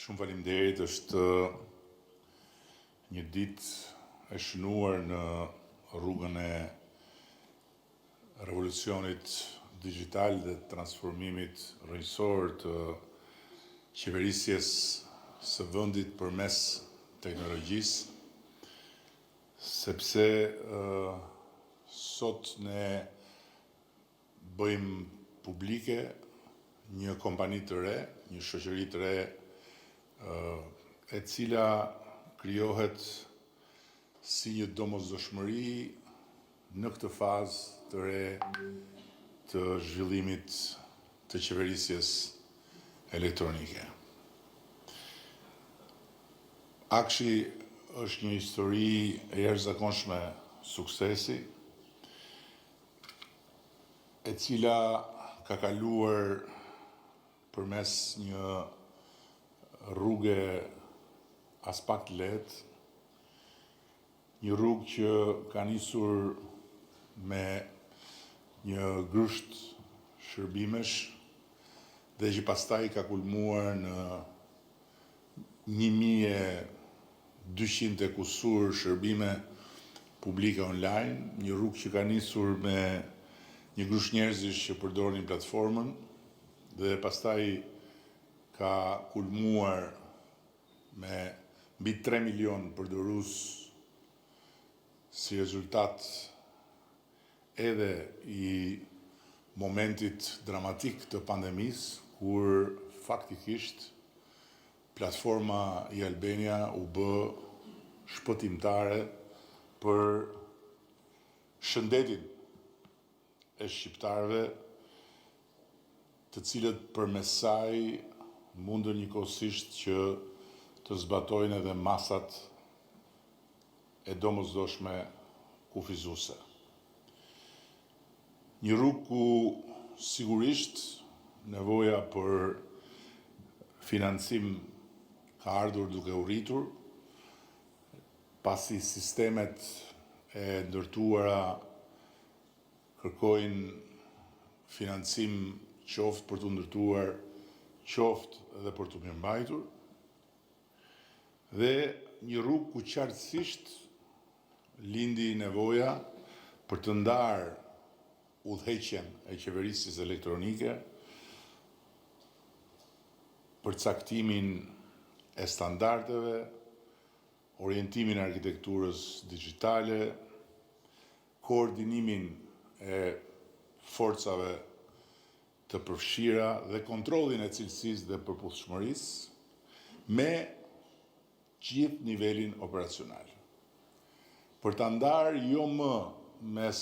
Shumë faleminderit, është një ditë e shënuar në rrugën e revolucionit digital dhe transformimit rrënjësor të qeverisjes së vendit përmes teknologjisë, sepse sot ne bëjmë publike një kompani të re, një shoqëri të re, e cila krijohet si një domosdoshmëri në këtë fazë të re të zhvillimit të qeverisjes elektronike. Akshi është një histori e jashtëzakonshme suksesi, e cila ka kaluar përmes një rrugë as pak të lehtë, një rrugë që ka nisur me një grusht shërbimesh dhe që pastaj ka kulmuar në 1200 e kusur shërbime publike online, një rrugë që ka nisur me një grusht njerëzish që përdorin platformën dhe pastaj ka kulmuar me mbi 3 milion përdorues si rezultat edhe i momentit dramatik të pandemisë, kur faktikisht platforma i Albania u bë shpëtimtare për shëndetin e shqiptarëve, të cilët përmes saj mundën njëkohësisht që të zbatojnë edhe masat e domosdoshme kufizuese. Një rrugë ku sigurisht nevoja për financim ka ardhur duke u rritur, pasi sistemet e ndërtuara kërkojnë financim qoftë për të ndërtuar, qoftë edhe për të mirëmbajtur, dhe një rrugë ku qartësisht lindi nevoja për të ndarë udhëheqjen e qeverisjes elektronike, për caktimin e standardeve, orientimin e arkitekturës digjitale, koordinimin e forcave të përfshira dhe kontrollin e cilësisë dhe përputhshmërisë me gjithë nivelin operacional. Për ta ndarë jo më mes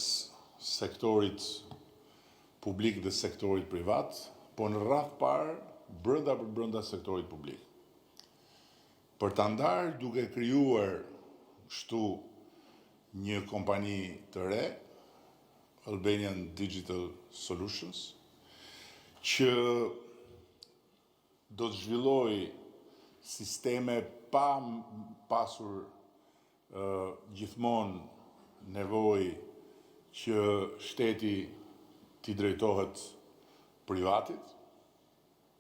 sektorit publik dhe sektorit privat, po në radhë parë brenda sektorit publik. Për ta ndarë duke krijuar kështu një kompani të re, Albanian Digital Solutions, që do të zhvilloj sisteme pa pasur gjithmonë nevojë që shteti t'i drejtohet privatit,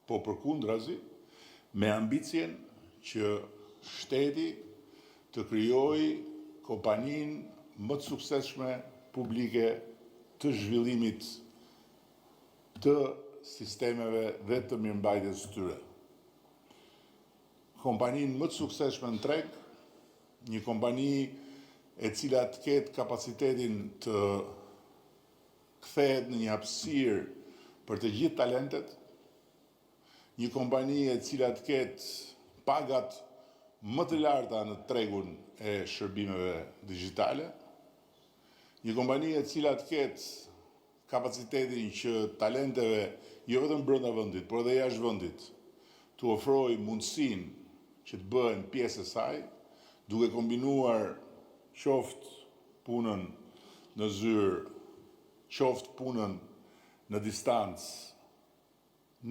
po përkundrazi, me ambicien që shteti të krijojë kompaninë më të suksesshme publike të zhvillimit të sistemeve dhe të mirëmbajtjes së tyre. Kompaninë më të suksesshme në treg, një kompani e cila të ketë kapacitetin të kthehet në një hapësirë për të gjithë talentet, një kompani e cila të ketë pagat më të larta në tregun e shërbimeve digjitale, një kompani e cila të ketë kapacitetin që talenteve jo vetëm brenda vendit, por edhe jashtë vendit, të ofrojë mundësinë që të bëhen pjesë e saj, duke kombinuar qoftë punën në zyrë, qoftë punën në distancë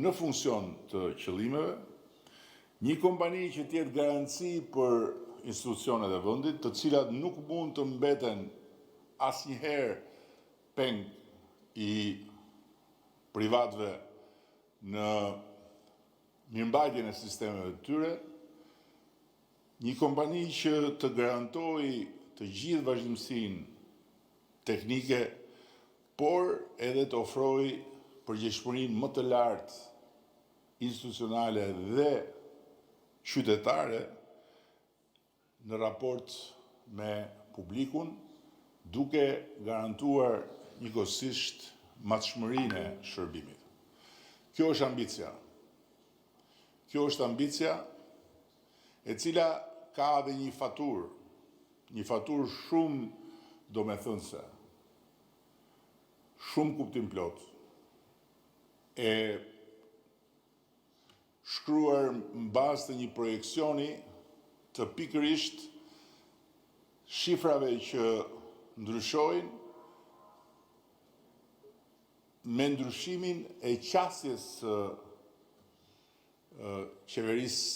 në funksion të qëllimeve, një kompani që të jetë garanci për institucionet e vendit, të cilat nuk mund të mbeten asnjëherë peng i privatëve në mirëmbajtjen e sistemeve të tyre, një kompani që të garantoj të gjithë vazhdimsinë teknike, por edhe të ofroj përgjegjësinë më të lartë institucionale dhe qytetare në raport me publikun, duke garantuar njëkohësisht matshmërinë e shërbimit. Kjo është ambicia. Kjo është ambicia e cila ka edhe një faturë shumë domethënëse, shumë kuptim plot, e shkruar mbas të një projeksioni të pikërisht shifrave që ndryshojnë me ndryshimin e qasjes së qeverisë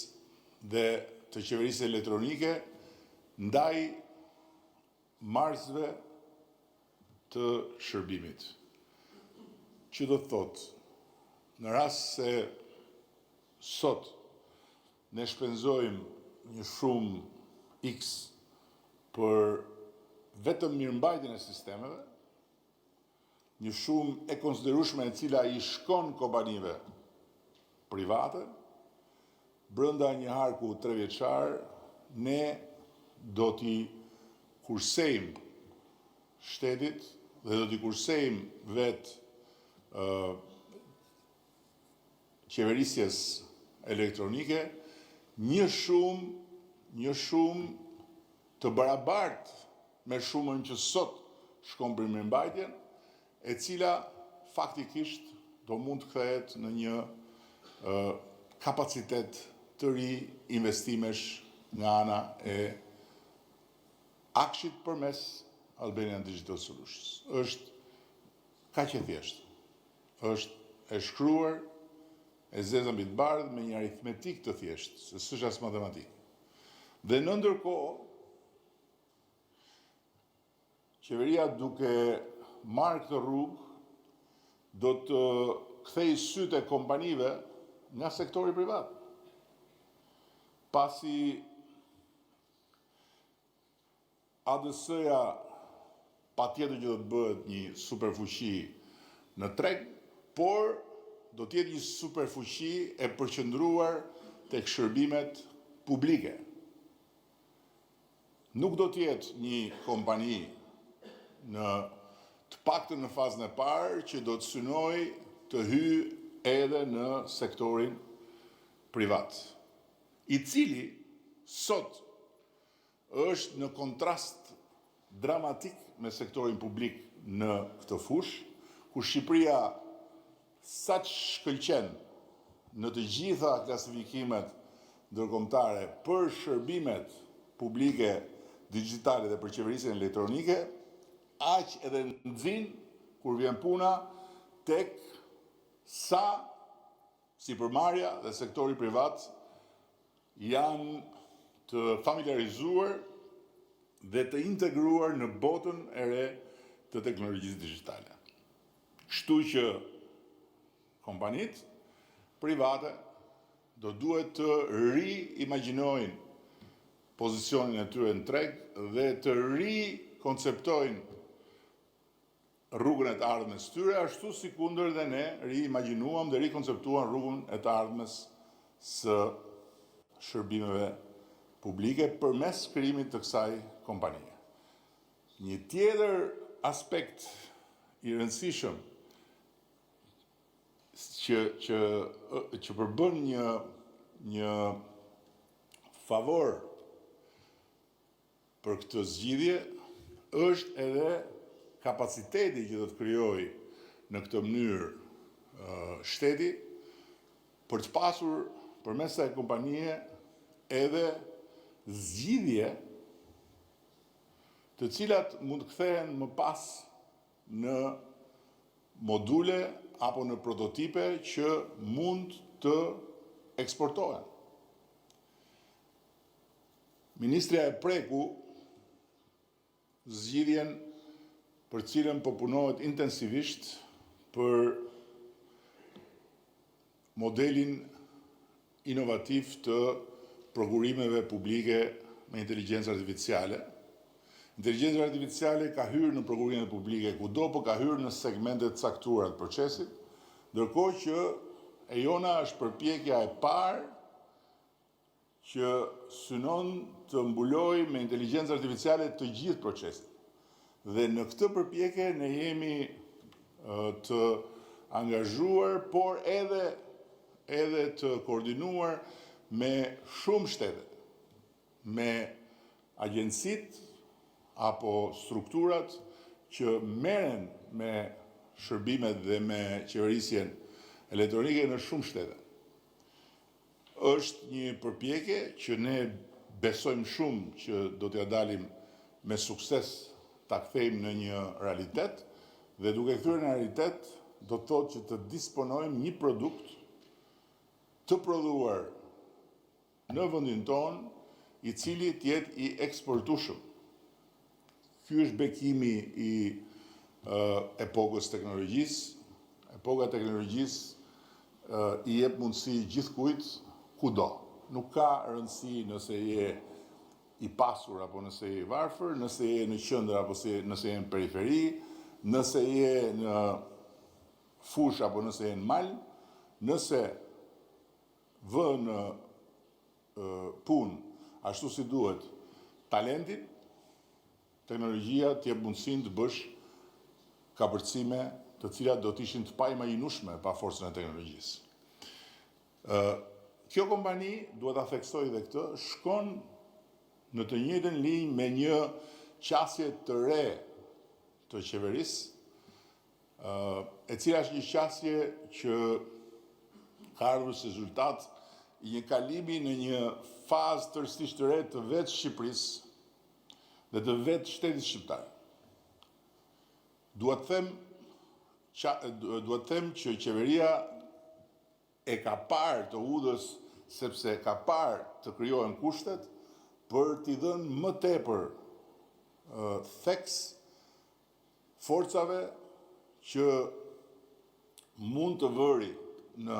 dhe të qeverisë elektronike ndaj marzëve të shërbimit. Që do të thotë, në rast se sot ne shpenzojmë një shumë X për vetëm mirëmbajtjen e sistemeve, një shumë e konsiderueshme e cila i shkon kompanive private, brenda një harku 3 vjeçar, ne do t'i kursejmë shtetit dhe do t'i kursejmë vetë qeverisjes elektronike një shumë të barabartë me shumën që sot shkon për mirëmbajtjen, e cila faktikisht do mund të kthehet në një kapacitet të ri investimesh nga ana e akshit përmes Albanian Digital Solutions. Është kaq e thjeshtë. Është e shkruar e zeza mbi të bardhë me një aritmetik të thjeshtë, se s'është as matematikë. Dhe në ndërkohë, qeveria duke marrë këtë rrugë, do të kthej sytë e kompanive nga sektori privat. Pasi ADS-ja patjetër që do të bëhet një superfuqi në treg, por do të jetë një superfuqi e përqendruar tek shërbimet publike. Nuk do të jetë një kompani në të paktën në fazën e parë që do të synojë të hyjë edhe në sektorin privat, i cili sot është në kontrast dramatik me sektorin publik në këtë fushë, ku Shqipëria sa që shkëlqen në të gjitha klasifikimet ndërkombëtare për shërbimet publike digjitale dhe për qeverisjen elektronike, aq edhe nxin kur vjen puna tek sa sipërmarrja dhe sektori privat janë të familiarizuar dhe të integruar në botën e re të teknologjisë digjitale. Kështu që kompanitë private do duhet të riimagjinojnë pozicionin e tyre në treg dhe të rikonceptojnë rrugën e të ardhmes tyre, ashtu si kundër dhe ne riimagjinuam dhe rikonceptuam rrugën e të ardhmes së shërbimeve publike përmes krijimit të kësaj kompanie. Një tjetër aspekt i rëndësishëm që përbën një favor për këtë zgjidhje është edhe kapaciteti që do të krijojë në këtë mënyrë shteti për të pasur përmes kësaj kompanie edhe zgjidhje të cilat mund të kthehen më pas në module apo në prototipe që mund të eksportohen. Ministrja e preku zgjidhjen për cilën po punohet intensivisht për modelin inovativ të prokurimeve publike me inteligjencë artificiale. Inteligjenca artificiale ka hyrë në prokurimet publike kudo, po ka hyrë në segmentet caktuara të procesit, ndërkohë që e jona është përpjekja e parë që synon të mbulojë me inteligjencë artificiale të gjithë procesin. Dhe në këtë përpjekje ne jemi të angazhuar, por edhe të koordinuar me shumë shtete, me agjencitë apo strukturat që merren me shërbimet dhe me qeverisjen elektronike në shumë shtete. Është një përpjekje që ne besojmë shumë që do t'ja dalim me sukses ta kthejmë në një realitet, dhe duke kthyer në realitet do të thotë që të disponojmë një produkt të prodhuar në vendin tonë, i cili të jetë i eksportueshëm. Ky është bekimi i epokës teknologjisë. Epoka teknologjisë i jep mundësi gjithkujt kudo. Nuk ka rëndësi nëse je i pasur apo nëse je i varfër, nëse je në qendër apo nëse je në periferi, nëse je në fush apo nëse je në mal, nëse vë në punë ashtu si duhet talentin, teknologjia t'jep mundësinë të bësh kapërcime të cilat do t'ishin të paimagjinueshme pa forcën e teknologjisë. Kjo kompani, duhet ta theksoj dhe këtë, shkon në të njëjtën linjë me një qasje të re të qeverisë, e cila është një qasje që ka ardhur si rezultat i një kalimi në një fazë tërësisht të re të vetë Shqipërisë dhe të vetë shtetit shqiptar. Duhet them që qeveria e ka parë të udhës, sepse ka parë të krijohen kushtet për t'i dhënë më tepër theks forcave që mund të vëri në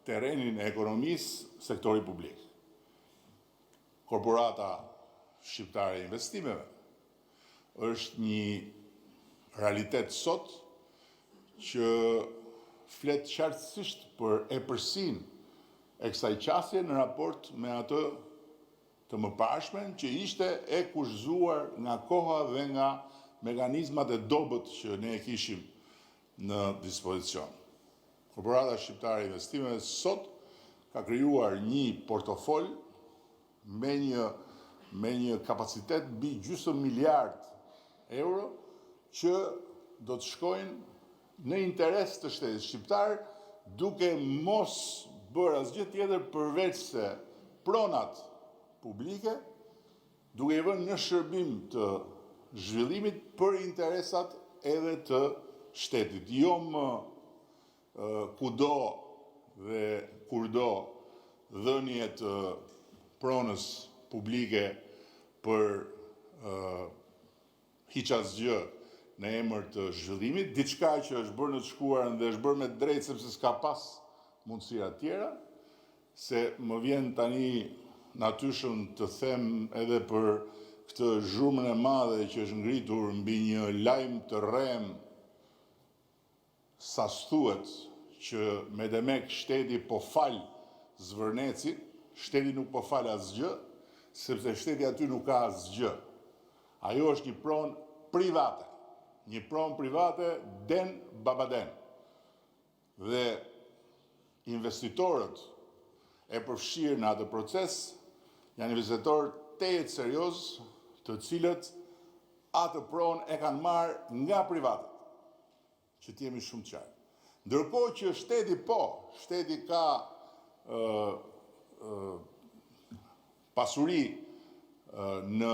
terrenin e ekonomisë sektori publik. Korporata shqiptare e investimeve është një realitet sot që flet qartësisht për epërsinë e kësaj qasje në raport me atë të mëparshmen që ishte e kushzuar nga koha dhe nga mekanizmat e dobët që ne e kishim në dispozicion. Korporata shqiptare e investimeve sot ka krijuar një portofol me një kapacitet mbi gjysmë miliard euro që do të shkojnë në interes të shtetit shqiptar, duke mos bërë asgjë tjetër përveç se pronat publike, duke i vënë në shërbim të zhvillimit për interesat edhe të shtetit. Jo më kudo dhe kurdo dhënie të pronës publike për hiç asgjë në emër të zhvillimit, diçka që është bërë në të shkuarën dhe është bërë me drejtë sepse s'ka pas mundësira tjera, se më vjen tani natyrshëm të them edhe për këtë zhurmën e madhe që është ngritur mbi një lajm të rrem, sa thuhet që me demek shteti po fal Zvërneci, shteti nuk po fal asgjë, sepse shteti aty nuk ka asgjë. Ajo është një pronë private. Një pronë private den babaden. Dhe investitorët e përfshirë në atë proces janë investitorë tejet serioz, të cilët atë pronë e kanë marrë nga privatët, që t'jemi shumë qartë. Ndërkohë që shteti ka pasuri në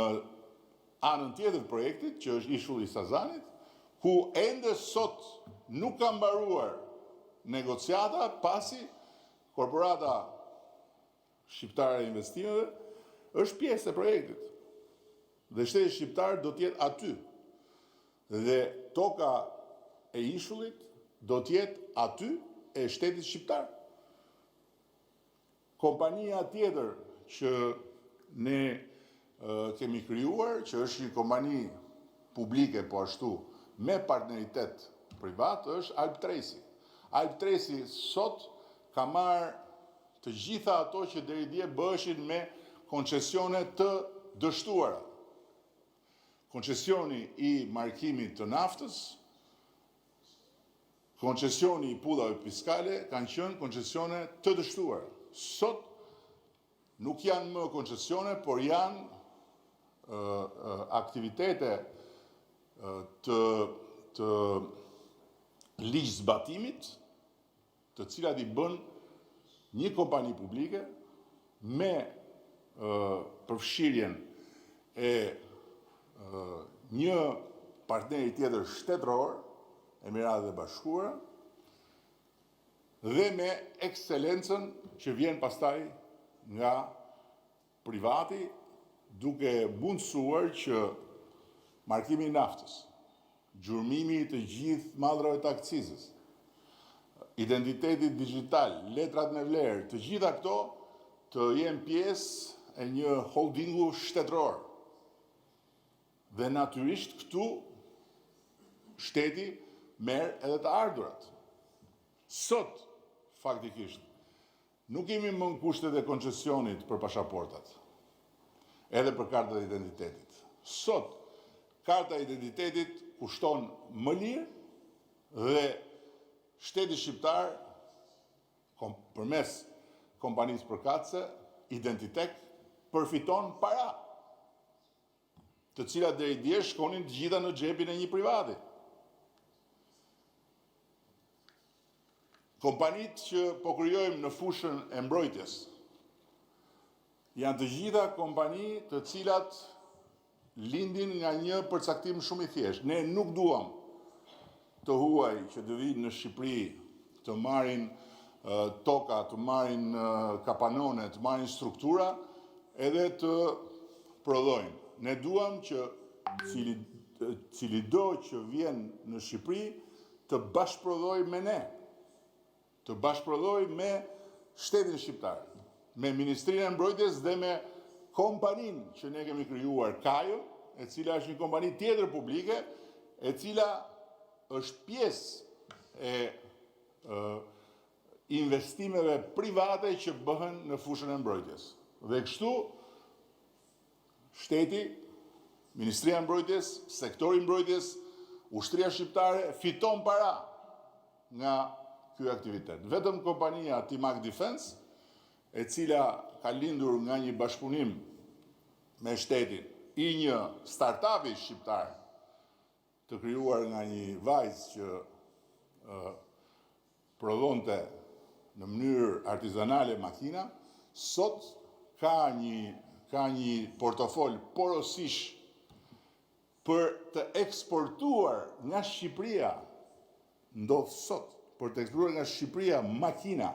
anën tjetër të projektit, që është ishulli i Sazanit, ku ende sot nuk ka mbaruar negociata pasi korporata shqiptare e investimeve është pjesë e projektit. Dhe shteti shqiptar do të jetë aty. Dhe toka e ishullit do të jetë aty e shtetit shqiptar. Kompania tjetër që ne kemi krijuar, që është një kompani publike po ashtu me partneritet privat, është Alp Tracy. Alp Tracy sot ka marrë të gjitha ato që deri dje bëheshin me koncesione të dështuara. Koncesioni i markimit të naftës, koncesioni i pullave fiskale kanë qenë koncesione të dështuara. Sot nuk janë më koncesione, por janë aktivitete të ligjzbatimit, të cilat i bën një kompani publike me përfshirjen e një partneri tjetër shtetëror, Emiratet e Bashkuara, dhe me ekselencën që vjen pastaj nga privati, duke mundësuar që markimi i naftës, gjurmimi të gjithë mallrave të akcizës, identiteti digital, letrat me vlerë, të gjitha këto të jenë pjesë e një holdingu shtetëror. Dhe natyrisht këtu shteti merr edhe të ardhurat. Sot, faktikisht, nuk kemi më në kushtet e koncesionit për pasaportat, edhe për kartat e identitetit. Sot, karta e identitetit kushton më lirë dhe shteti shqiptar, përmes kompanisë përkatëse, Identitek, përfiton para, të cilat deri dje shkonin të gjitha në xhepin e një privati. Kompanitë që po krijojmë në fushën e mbrojtjes janë të gjitha kompani të cilat lindin nga një përcaktim shumë i thjeshtë. Ne nuk duam të huaj që të vinë në Shqipëri të marrin toka, të marrin kapanone, të marrin struktura, edhe të prodhojnë. Ne duam që cili do që vjen në Shqipëri të bashkëprodhoj me ne, të bashkëprodhoj me shtetin shqiptar, me Ministrinë e Mbrojtjes dhe me kompaninë që ne kemi krijuar Kajo, e cila është një kompani tjetër publike, e cila është pjesë e investimeve private që bëhen në fushën e mbrojtjes. Dhe kështu, shteti, Ministria e Mbrojtjes, sektori mbrojtjes, ushtria shqiptare fiton para nga ky aktivitet. Vetëm kompania Timak Defense, e cila ka lindur nga një bashkëpunim me shtetin i një startupi shqiptar të krijuar nga një vajzë që prodhonte në mënyrë artizanale makina, sot ka një portofol porosish për të eksportuar nga Shqipëria, ndodh sot, për të eksportuar nga Shqipëria makina,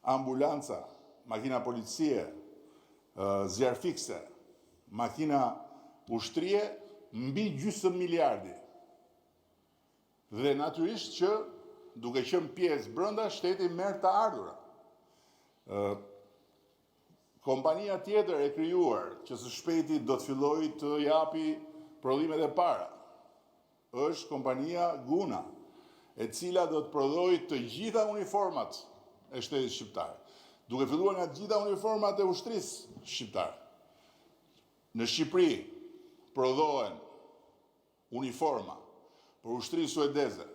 ambulanca, makina policie, zjarr fikse, makina ushtrie, mbi gjysmë miliardi. Dhe natyrisht që duke qenë pjesë brenda, shteti merr të ardhurat. Kompania tjetër e krijuar, që së shpejti do të fillojë të japi prodhimet e para, është kompania Guna, e cila do të prodhojë të gjitha uniformat e shtetit shqiptar, duke filluar nga të gjitha uniformat e ushtrisë shqiptare. Në Shqipëri prodhohen uniforma për ushtrisë suedeze.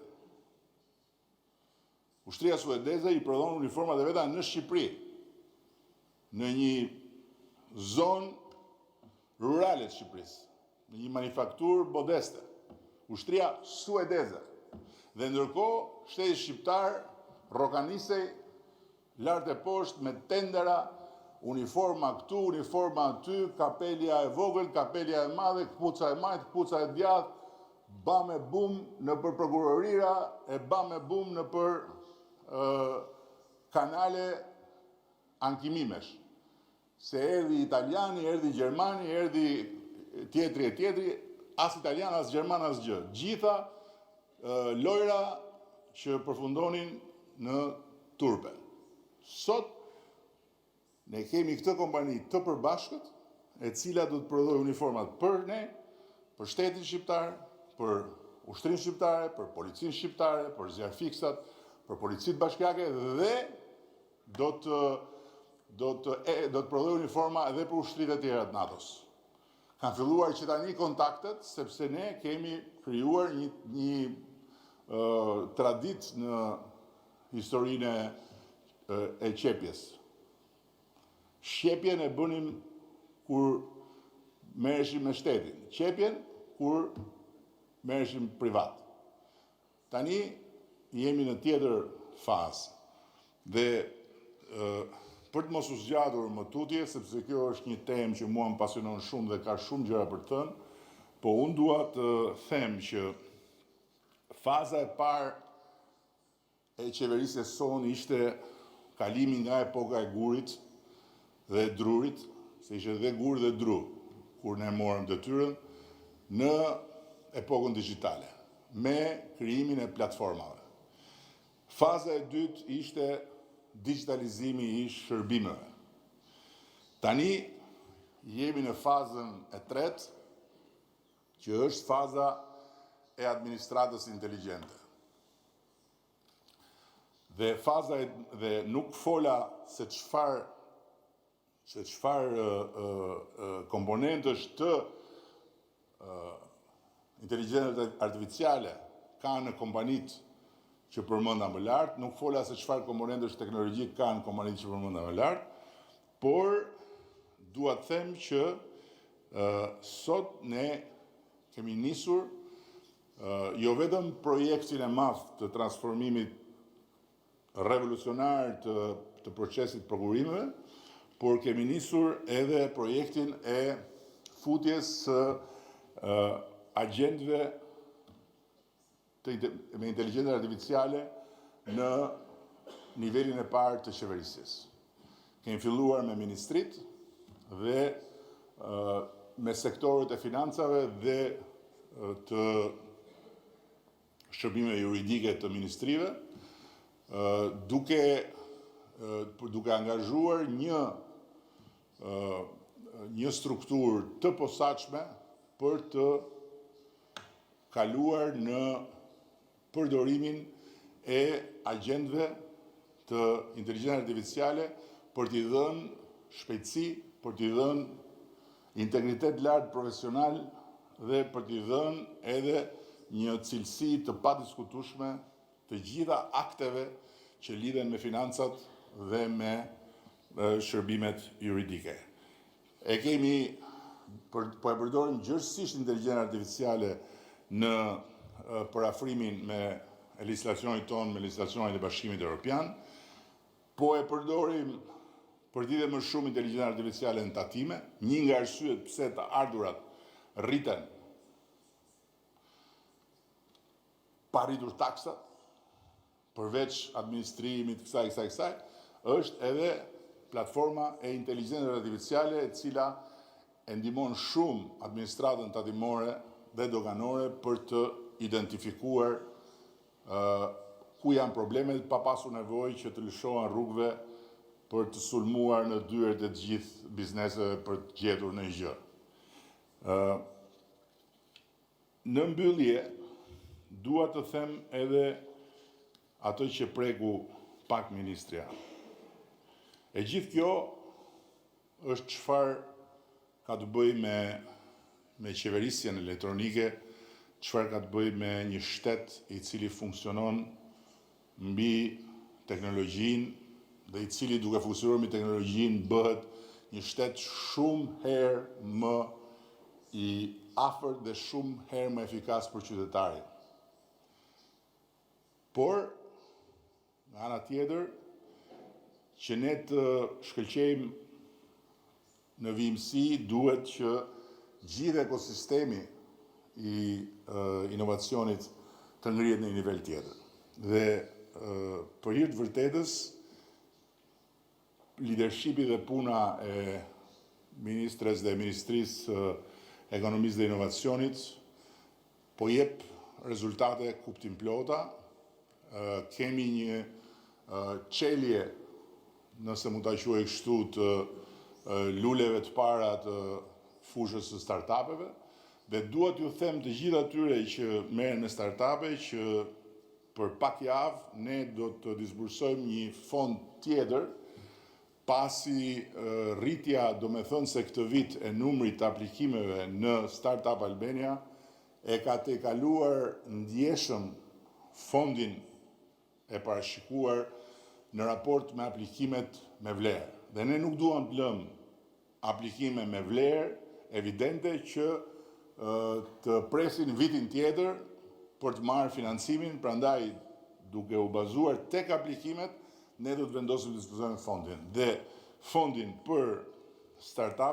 Ushtria suedeze i prodhon uniformat e veta në Shqipëri, në një zonë rurale të Shqipërisë, në një manufakturë modeste, ushtria suedeze. Dhe ndërkohë, shteti shqiptar rokanisej lart e poshtë me tendera, uniforma këtu, uniforma aty, kapelja e vogël, kapelja e madhe, këpuca e majtë, këpuca e djathtë, ba me bum në për prokurorira, e ba me bum në për kanale ankimimesh. Se erdhi italiani, erdhi gjermani, erdhi tjetri e tjetri, as italian, as gjerman, as gjë. Gjitha lojra që përfundonin në turpe. Sot Ne kemi këtë kompani të përbashkët, e cila do të prodhojë uniformat për ne, për shtetin shqiptar, për ushtrinë shqiptare, për policinë shqiptare, për zjarfiksat, për policitë bashkiake dhe do të prodhojë uniforma edhe për ushtritë e tjera të NATO-s. Kanë filluar që tani kontaktet, sepse ne kemi krijuar një traditë në historinë e qepjes. Shqepjen e bënim kur merreshim me shtetin, qepjen kur merreshim privat. Tani jemi në tjetër fazë dhe për të mos u zgjatur më tutje, sepse kjo është një temë që mua më pasionon shumë dhe ka shumë gjëra për të thënë, po unë dua të them që faza e parë e qeverisjes sonë ishte kalimi nga epoka e gurit dhe drurit, se ishte dhe gur dhe dru, kur ne morëm detyrën, në epokën digjitale, me krijimin e platformave. Faza e dytë ishte digitalizimi i shërbimeve. Tani jemi në fazën e tretë, që është faza e administratës inteligjente. Dhe faza dhe nuk fola se çfarë komponentësh të inteligjencës artificiale ka në kompanitë që përmenda më lart, nuk fola se çfarë komponentësh teknologjik ka në kompanitë që përmenda më lart, por dua të them që sot ne kemi nisur jo vetëm projektin e madh të transformimit revolucionar të procesit prokurimeve, por kemi nisur edhe projektin e futjes së agjentëve me inteligjencë artificiale në nivelin e parë të qeverisjes. Kemi filluar me ministrit dhe me sektorët e financave dhe të shërbimeve juridike të ministrive, duke angazhuar një strukturë të posaçme për të kaluar në përdorimin e agjentëve të inteligjencës artificiale për t'i dhënë shpejtësi, për t'i dhënë integritet lartë profesional dhe për t'i dhënë edhe një cilësi të padiskutueshme të gjitha akteve që lidhen me financat dhe me shërbimet juridike. Po e përdorim gjërësisht inteligjencën artificiale në përafrimin me legjislacionit tonë, me legjislacionin e Bashkimit Evropian, po e përdorim për t'i dhe më shumë inteligjencën artificiale në tatime, një nga arsyet pse të ardhurat rriten pa rritur taksat, përveç administrimit kësaj, është edhe platforma e inteligjencës artificiale e cila e ndihmon shumë administratën tatimore dhe doganore për të identifikuar ku janë problemet pa pasur nevojë që të lëshohen rrugëve për të sulmuar në dyert e të gjithë bizneseve për të gjetur në gjë. Në mbyllje, dua të them edhe ato që preku pak ministria. E gjithë kjo është çfarë ka të bëjë me qeverisjen elektronike, çfarë ka të bëjë me një shtet i cili funksionon mbi teknologjinë dhe i cili duke funksionuar mbi teknologjinë bëhet një shtet shumë herë më i afërt dhe shumë herë më efikas për qytetarin. Por, nga ana tjetër, që ne të shkëlqejmë në vijimësi, duhet që gjithë ekosistemi i inovacionit të ngrihet në një nivel tjetër. Dhe për hir të vërtetës, leadershipi dhe puna e ministres dhe ministrisë ekonomisë dhe inovacionit po jep rezultate kuptimplota. Kemi një çelje nëse mund ta quaj kështu, të luleve të para të fushës së startupeve, dhe dua t'ju them të gjithë atyre që merren me startupe që për pak javë ne do të disbursojmë një fond tjetër, pasi rritja, do me thënë se këtë vit e numrit të aplikimeve në Startup Albania e ka tejkaluar ndjeshëm fondin e parashikuar në raport me aplikimet me vlerë. Dhe ne nuk duam të lëmë aplikime me vlerë evidente që të presin vitin tjetër për të marrë financimin, prandaj duke u bazuar tek aplikimet, ne do të vendosim të dispozojmë fondin. Dhe fondin për startup